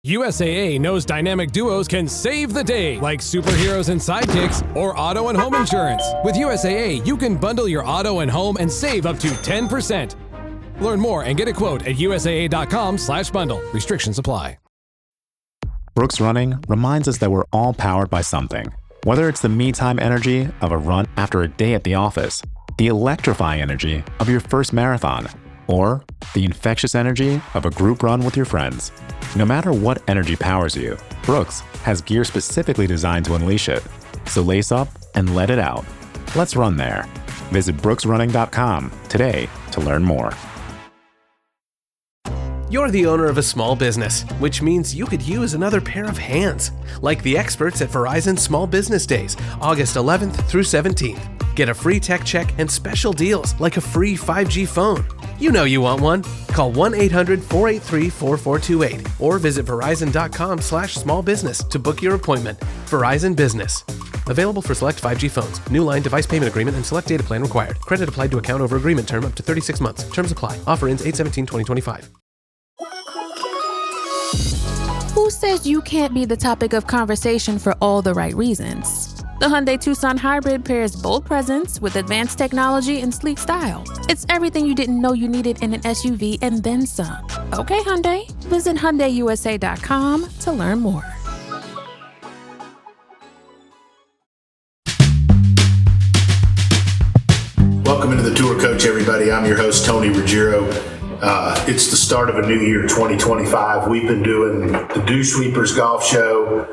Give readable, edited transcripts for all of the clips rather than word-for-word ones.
USAA knows dynamic duos can save the day, like superheroes and sidekicks or auto and home insurance. With USAA, you can bundle your auto and home and save up to 10%. Learn more and get a quote at usaa.com/bundle. Restrictions apply. Brooks Running reminds us that we're all powered by something. Whether it's the me-time energy of a run after a day at the office, the electrifying energy of your first marathon, or the infectious energy of a group run with your friends. No matter what energy powers you, Brooks has gear specifically designed to unleash it. So lace up and let it out. Let's run there. Visit brooksrunning.com today to learn more. You're the owner of a small business, which means you could use another pair of hands, like the experts at Verizon Small Business Days, August 11th through 17th. Get a free tech check and special deals like a free 5G phone. You know you want one. Call 1-800-483-4428 or visit verizon.com/smallbusiness to book your appointment. Verizon Business. Available for select 5G phones. New line device payment agreement and select data plan required. Credit applied to account over agreement term up to 36 months. Terms apply. Offer ends 8/17/2025. Who says you can't be the topic of conversation for all the right reasons? The Hyundai Tucson Hybrid pairs bold presence with advanced technology and sleek style. It's everything you didn't know you needed in an SUV and then some. Okay, Hyundai. Visit HyundaiUSA.com to learn more. Welcome into the Tour Coach, everybody. I'm your host, Tony Ruggiero. It's the start of a new year, 2025. We've been doing the Dew Sweepers Golf Show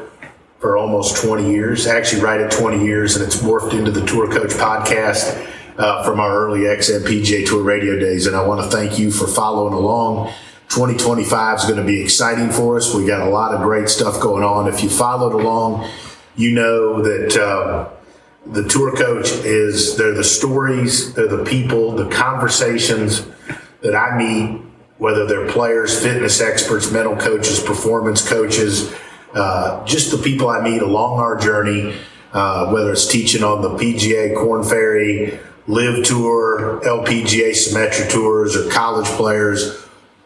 for almost 20 years, actually right at 20 years, and it's morphed into the Tour Coach podcast from our early XM PGA Tour radio days, and I want to thank you for following along. 2025 is going to be exciting for us. We got a lot of great stuff going on. If you followed along, you know that the Tour Coach they're the stories, they're the people, the conversations that I meet, whether they're players, fitness experts, mental coaches, performance coaches, just the people I meet along our journey, whether it's teaching on the PGA, Korn Ferry, Live Tour, LPGA Symetra Tours, or college players,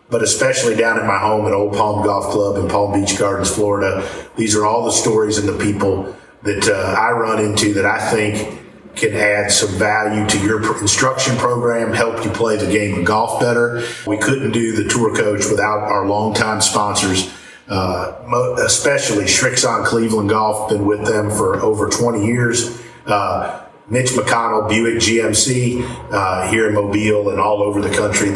but especially down at my home at Old Palm Golf Club in Palm Beach Gardens, Florida. These are all the stories and the people that I run into that I think can add some value to your instruction program, help you play the game of golf better. We couldn't do the Tour Coach without our longtime sponsors, especially Shrixon Cleveland Golf. Been with them for over 20 years. Mitch McConnell, Buick GMC, here in Mobile and all over the country.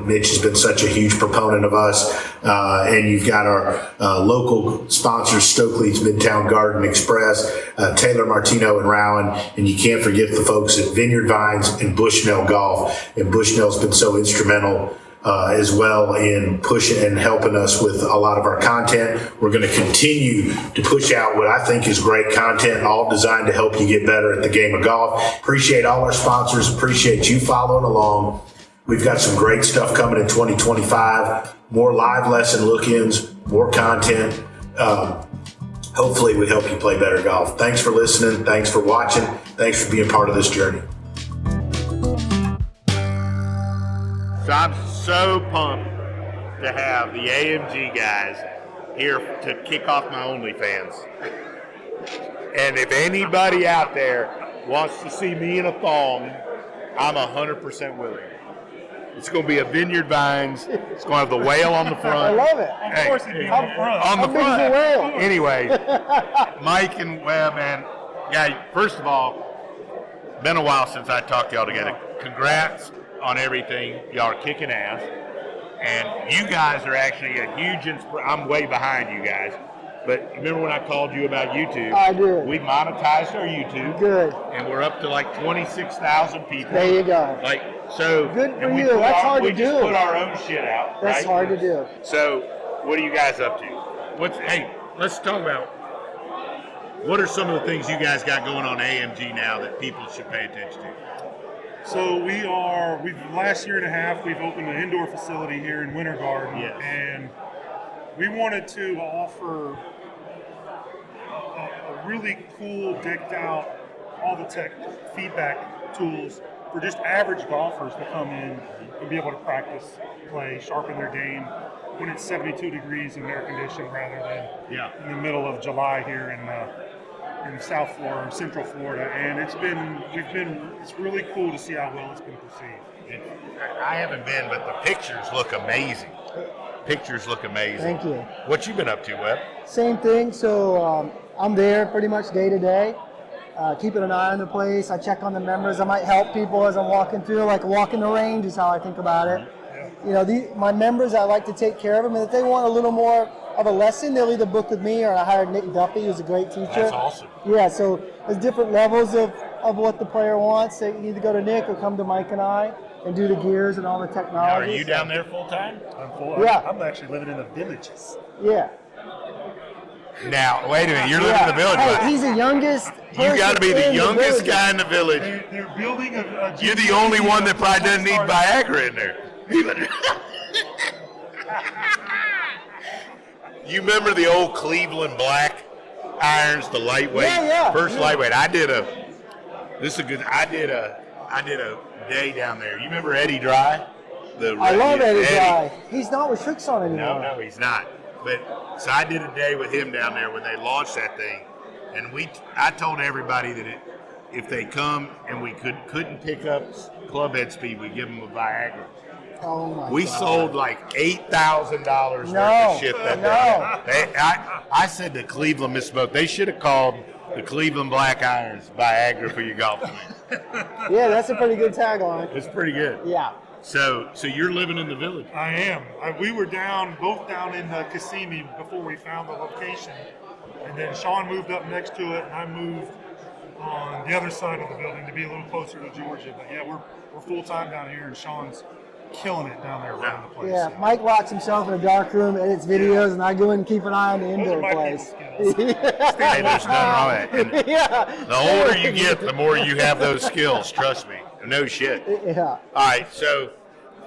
Mitch has been such a huge proponent of us. And you've got our local sponsors, Stokely's Midtown Garden Express, Taylor Martino and Rowan, and you can't forget the folks at Vineyard Vines and Bushnell Golf. And Bushnell's been so instrumental as well in pushing and helping us with a lot of our content. We're going to continue to push out what I think is great content, all designed to help you get better at the game of golf. Appreciate all our sponsors. Appreciate you following along. We've got some great stuff coming in 2025. More live lesson look-ins, more content. Hopefully we help you play better golf. Thanks for listening. Thanks for watching. Thanks for being part of this journey. So I'm so pumped to have the AMG guys here to kick off my OnlyFans. And if anybody out there wants to see me in a thong, I'm 100% willing. It's going to be a Vineyard Vines. It's going to have the whale on the front. I love it. Of course it'd be on the front. On the front. The whale? Anyway, Mike and Webb, man, yeah, first of all, been a while since I talked to y'all together. Congrats on everything. Y'all are kicking ass. And you guys are actually a huge inspiration. I'm way behind you guys. But remember when I called you about YouTube? I did. We monetized our YouTube. Good. And we're up to like 26,000 people. There you go. Like, so. Good for you. That's hard to do. We just put our own shit out. That's right? hard to do. So, what are you guys up to? Hey, let's talk about what are some of the things you guys got going on AMG now that people should pay attention to? So last year and a half, we've opened an indoor facility here in Winter Garden. Yes. And we wanted to offer a really cool, decked out, all the tech feedback tools for just average golfers to come in and be able to practice, play, sharpen their game. when it's 72 degrees and air conditioned rather than in the middle of July here in South Florida or Central Florida. And it's really cool to see how well it's been perceived. I haven't been, but the pictures look amazing. Thank you. What you been up to, Webb? Same thing. So I'm there pretty much day to day, keeping an eye on the place. I check on the members. I might help people as I'm walking through, like walking the range is how I think about it. You know, my members, I like to take care of them, and if they want a little more of a lesson, they'll either book with me or I hired Nick Duffy, who's a great teacher. That's awesome. Yeah, so there's different levels of what the player wants. They can either go to Nick or come to Mike and I and do the gears and all the technology. Now, are you down there full time? I'm full. Yeah. I'm actually living in the villages. Yeah. Now, wait a minute. You're living in the village. Hey, right? he's the youngest. You got to be the youngest village. guy in the village. They're building a You're the only one that probably doesn't need Viagra in there. You remember the old Cleveland black irons, the lightweight? Yeah. First lightweight. I did a day down there. You remember Eddie Dry? I love Eddie Dry. He's not with Tricks on anymore. No, he's not. But so I did a day with him down there when they launched that thing, and I told everybody that if they come and we couldn't pick up club head speed, we give them a Viagra. Oh my We God. sold like $8,000 worth of shit that day. I said to Cleveland misspoke. They should have called the Cleveland Black Irons Viagra for your golf swing. Yeah, that's a pretty good tagline. It's pretty good. Yeah. So you're living in the village. I am. We were both down in Kissimmee before we found the location. And then Shaun moved up next to it, and I moved on the other side of the building to be a little closer to Georgia. But yeah, we're full-time down here, and Shaun's killing it down there around the place. Yeah, Mike locks himself in a dark room, edits videos, and I go in and keep an eye on the Those indoor are my place. people skills. Hey, there's nothing wrong with it. And Yeah. the older you get, the more you have those skills. Trust me. No shit. Yeah. All right, so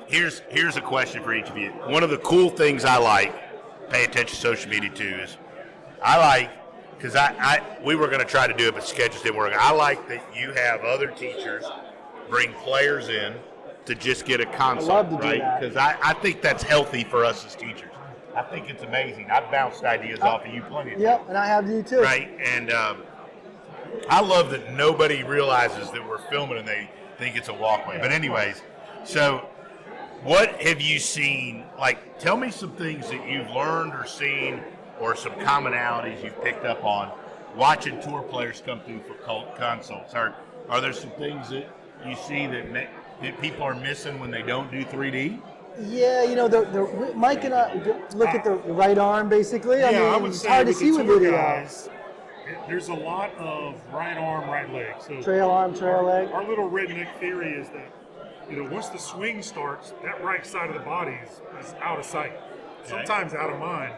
here's a question for each of you. One of the cool things I like, pay attention to social media too, is I like, because we were going to try to do it, but schedules didn't work. I like that you have other teachers bring players in to just get a consult, love to do right? that. Because I think that's healthy for us as teachers. I think it's amazing. I've bounced ideas off of you plenty of times. Yep, and I have you too. Right, and I love that nobody realizes that we're filming and they think it's a walkway. But anyways, so what have you seen? Like, tell me some things that you've learned or seen or some commonalities you've picked up on watching tour players come through for consults. Are there some things that you see that people are missing when they don't do 3D? Yeah, you know, the Mike and I look at the right arm basically. I would it's say hard to with see the with tour video. guys, there's a lot of right arm, right leg. So Trail arm, trail leg. Our little redneck theory is that, once the swing starts, that right side of the body is out of sight, sometimes out of mind.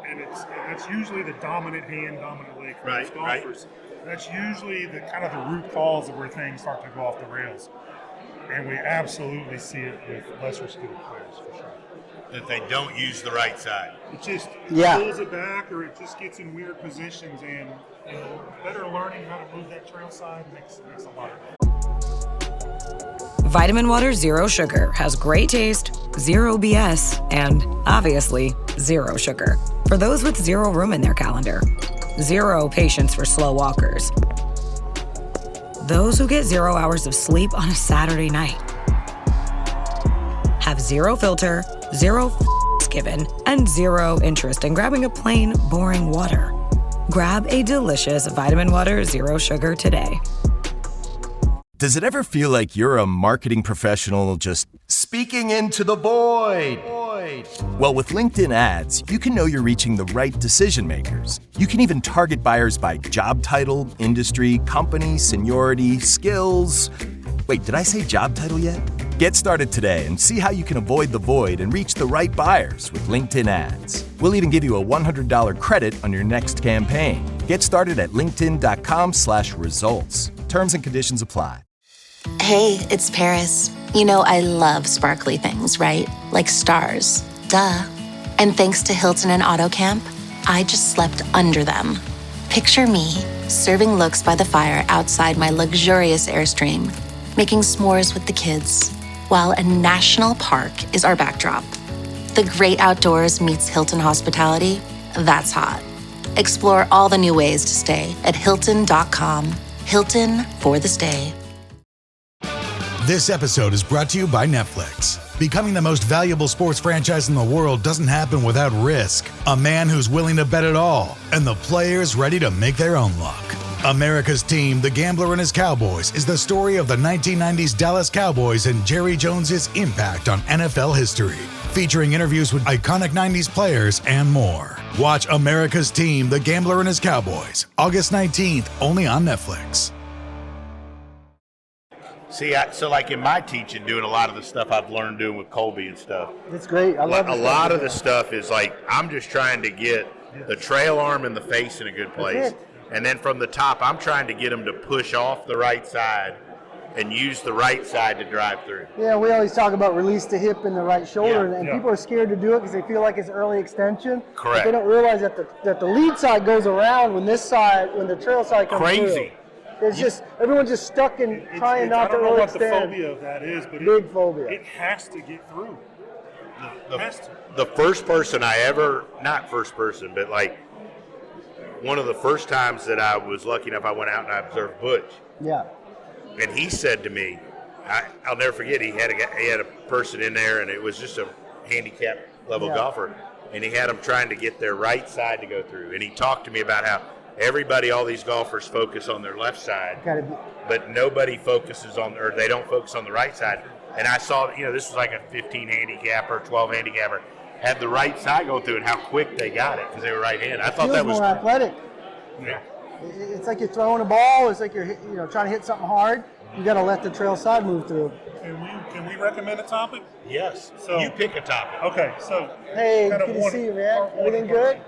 And that's usually the dominant hand, dominant leg for most golfers. That's usually the kind of the root cause of where things start to go off the rails. And we absolutely see it with lesser skilled players for sure. That they don't use the right side. It just pulls it back, or it just gets in weird positions, and better learning how to move that trail side makes a lot of Vitamin Water Zero Sugar has great taste, zero BS, and obviously zero sugar. For those with zero room in their calendar, zero patience for slow walkers, those who get 0 hours of sleep on a Saturday night, have zero filter, zero given, and zero interest in grabbing a plain, boring water. Grab a delicious Vitamin Water Zero Sugar today. Does it ever feel like you're a marketing professional just speaking into the void? Well, with LinkedIn ads, you can know you're reaching the right decision makers. You can even target buyers by job title, industry, company, seniority, skills. Wait, did I say job title yet? Get started today and see how you can avoid the void and reach the right buyers with LinkedIn ads. We'll even give you a $100 credit on your next campaign. Get started at linkedin.com/results. Terms and conditions apply. Hey, it's Paris. You know I love sparkly things, right? Like stars. Duh. And thanks to Hilton and AutoCamp, I just slept under them. Picture me, serving looks by the fire outside my luxurious Airstream, making s'mores with the kids, while a national park is our backdrop. The great outdoors meets Hilton hospitality. That's hot. Explore all the new ways to stay at Hilton.com. Hilton for the stay. This episode is brought to you by Netflix. Becoming the most valuable sports franchise in the world doesn't happen without risk. A man who's willing to bet it all, and the players ready to make their own luck. America's Team, The Gambler and His Cowboys, is the story of the 1990s Dallas Cowboys and Jerry Jones's impact on NFL history. Featuring interviews with iconic 90s players and more. Watch America's Team, The Gambler and His Cowboys, August 19th, only on Netflix. See, so like in my teaching, doing a lot of the stuff I've learned doing with Colby and stuff. It's great. I love a lot of the stuff is like, I'm just trying to get the trail arm and the face in a good place. And then from the top, I'm trying to get them to push off the right side and use the right side to drive through. Yeah, we always talk about release the hip and the right shoulder, and people are scared to do it because they feel like it's early extension. Correct. But they don't realize that the lead side goes around when the trail side comes through. It's just everyone's just stuck in trying not to overextend. I don't know what the phobia of that is, but big phobia. It has to get through. The first person I ever, not first person, but like one of the first times that I was lucky enough, I went out and I observed Butch. Yeah. And he said to me, I'll never forget, he had a person in there, and it was just a handicap level golfer, and he had them trying to get their right side to go through. And he talked to me about how all these golfers focus on their left side, but nobody focuses or they don't focus on the right side. And I saw, this was like a 15 handicapper, 12 handicapper, had the right side go through, and how quick they got it because they were right-handed. I thought that was more athletic. Yeah. It's like you're throwing a ball. It's like you're trying to hit something hard. You got to let the trail side move through. Can we recommend a topic? Yes. So you pick a topic. Okay. So hey, good to see you, man. Everything good?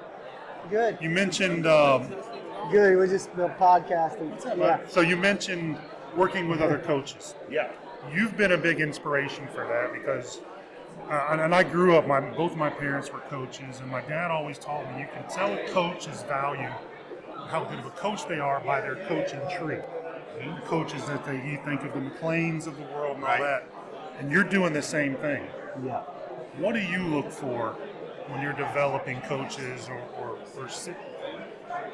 Good. You mentioned. Good. We're just podcasting. Yeah. So you mentioned working with other coaches. Yeah. You've been a big inspiration for that because, and I grew up. Both my parents were coaches, and my dad always taught me you can tell a coach's value, how good of a coach they are, by their coaching tree. The coaches that you think of the McLeans of the world and all that, and you're doing the same thing. Yeah. What do you look for when you're developing coaches or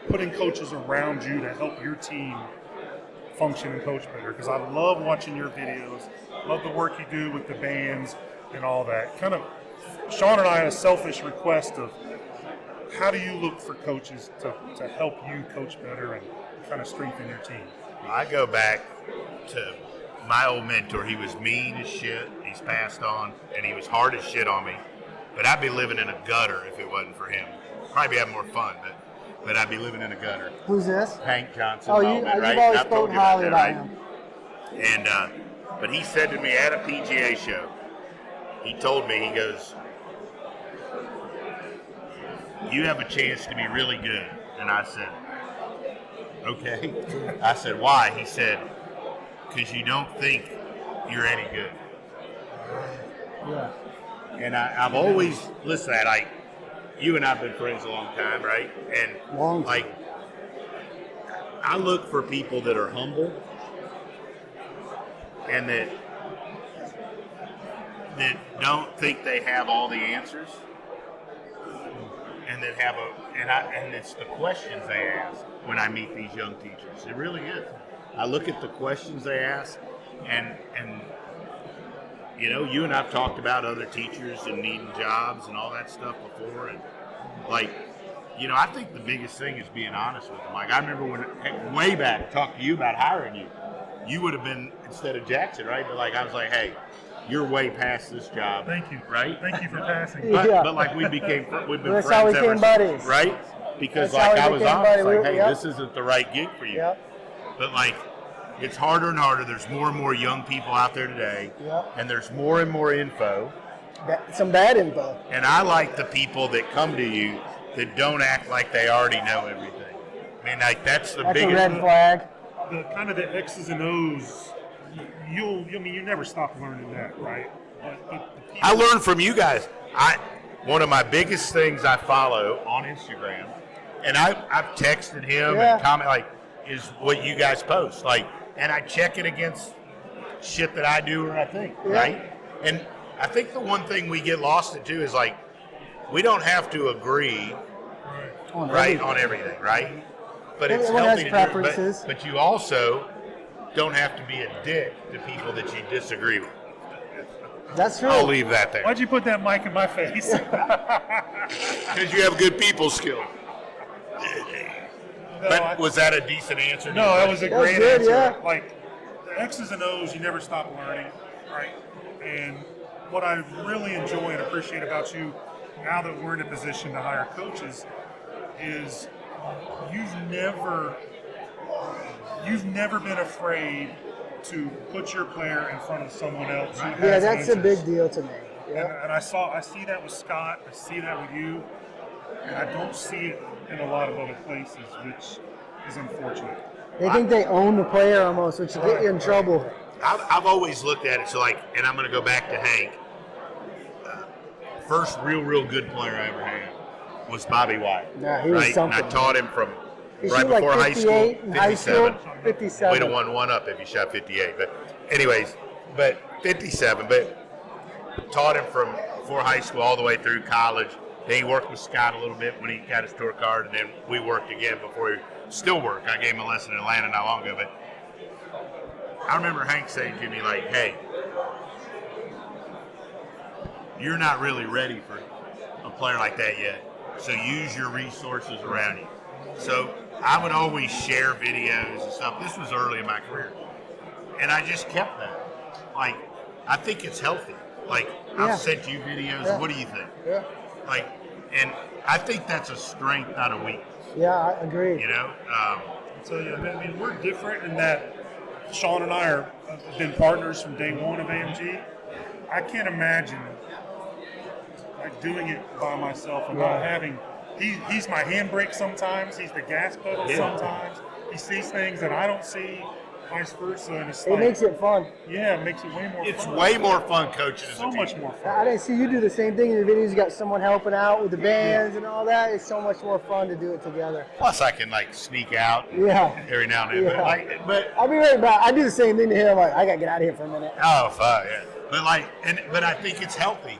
putting coaches around you to help your team function and coach better? Because I love watching your videos, love the work you do with the bands and all that. Kind of, Shaun and I had a selfish request of how do you look for coaches to help you coach better and kind of strengthen your team? I go back to my old mentor. He was mean as shit. He's passed on, and he was hard as shit on me. But I'd be living in a gutter if it wasn't for him. Probably have more fun, but I'd be living in a gutter. Who's this? Hank Johnson. Oh, you've always spoken highly about him. And but he said to me at a PGA show, he told me, he goes, "You have a chance to be really good." And I said, "Okay." I said, "Why?" He said, "Because you don't think you're any good." Yeah. And I've always listened to that. You and I have been friends a long time, right? And I look for people that are humble and that don't think they have all the answers, and that have and it's the questions they ask when I meet these young teachers. It really is. I look at the questions they ask, and you and I've talked about other teachers and needing jobs and all that stuff before, and I think the biggest thing is being honest with them. Like, I remember when way back talked to you about hiring you. You would have been instead of Jackson, right? But I was like, hey, you're way past this job. Thank you. Right? Thank you for passing. But we've been That's friends how we ever came buddies. Right? Because I was honest, hey, this isn't the right gig for you. Yep. But it's harder and harder. There's more and more young people out there today, and there's more and more info. Some bad info. And I like the people that come to you that don't act like they already know everything. I mean, that's the biggest. That's a red flag. The kind of the X's and O's. You never stop learning that, right? But I learned from you guys. One of my biggest things I follow on Instagram, and I've texted him and comment is what you guys post. And I check it against shit that I do or I think, right? And I think the one thing we get lost in too is we don't have to agree On on everything, right? But it's Everyone healthy has to do preferences. it. But you also don't have to be a dick to people that you disagree with. That's true. I'll leave that there. Why'd you put that mic in my face? Because you have good people skills. But was that a decent answer? No, that was a great good, answer. yeah. Like, the X's and O's, you never stop learning, right? And what I really enjoy and appreciate about you, now that we're in a position to hire coaches, is you've never been afraid to put your player in front of someone else. Who has that's answers. a big deal to me. Yeah. And I see that with Scott. I see that with you, and I don't see it in a lot of other places, which is unfortunate. They think they own the player almost, which will get you in trouble. I've always looked at it, so like, and I'm going to go back to Hank. First real good player I ever had was Bobby White. Yeah, he was right? something. And I taught him from He right shot like before high school, 58 in high school, 57. We'd have won one up if he shot 58. But anyways, but 57. But taught him from before high school all the way through college. Then he worked with Scott a little bit when he got his tour card, and then we worked again before he still worked. I gave him a lesson in Atlanta not long ago. But I remember Hank saying to me, like, hey, you're not really ready for a player like that yet. So use your resources around you. So I would always share videos and stuff. This was early in my career. And I just kept that. Like, I think it's healthy. Like, I've sent you videos. Yeah. What do you think? Yeah. Like, and I think that's a strength, not a weakness. Yeah, I agree. You know? So yeah, I mean, we're different in that Shaun and I have been partners from day one of AMG. I can't imagine like doing it by myself and not having. He's my handbrake sometimes. He's the gas pedal sometimes. He sees things that I don't see. Vice versa, and it's It makes it fun. Yeah, it makes it way more fun. It's way more fun coaching as a so team. much more fun. I didn't see you do the same thing in your videos. You got someone helping out with the bands and all that. It's so much more fun to do it together. Plus, I can like sneak out every now and then. Yeah. But I'll be right back. I do the same thing to him. Like, I gotta get out of here for a minute. oh, fuck yeah. But I think it's healthy,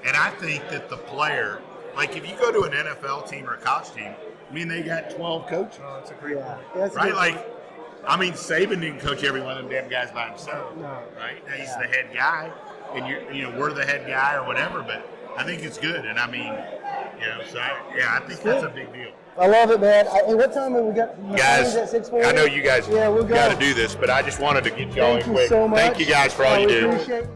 and I think that the player, like if you go to an NFL team or a college team, I mean they got 12 coaches. Oh, that's a great point. That's Right? good. Like, I mean, Saban didn't coach every one of them damn guys by himself. No. Right? Now, he's the head guy, and we're the head guy or whatever. But I think it's good, and I mean, so I think that's a big deal. I love it, man. Hey, what time have we got? Guys, at 6:40? I know you guys we'll go. got to do this, but I just wanted to get y'all in Thank you quick. so much. Thank you guys for all you We do. appreciate it.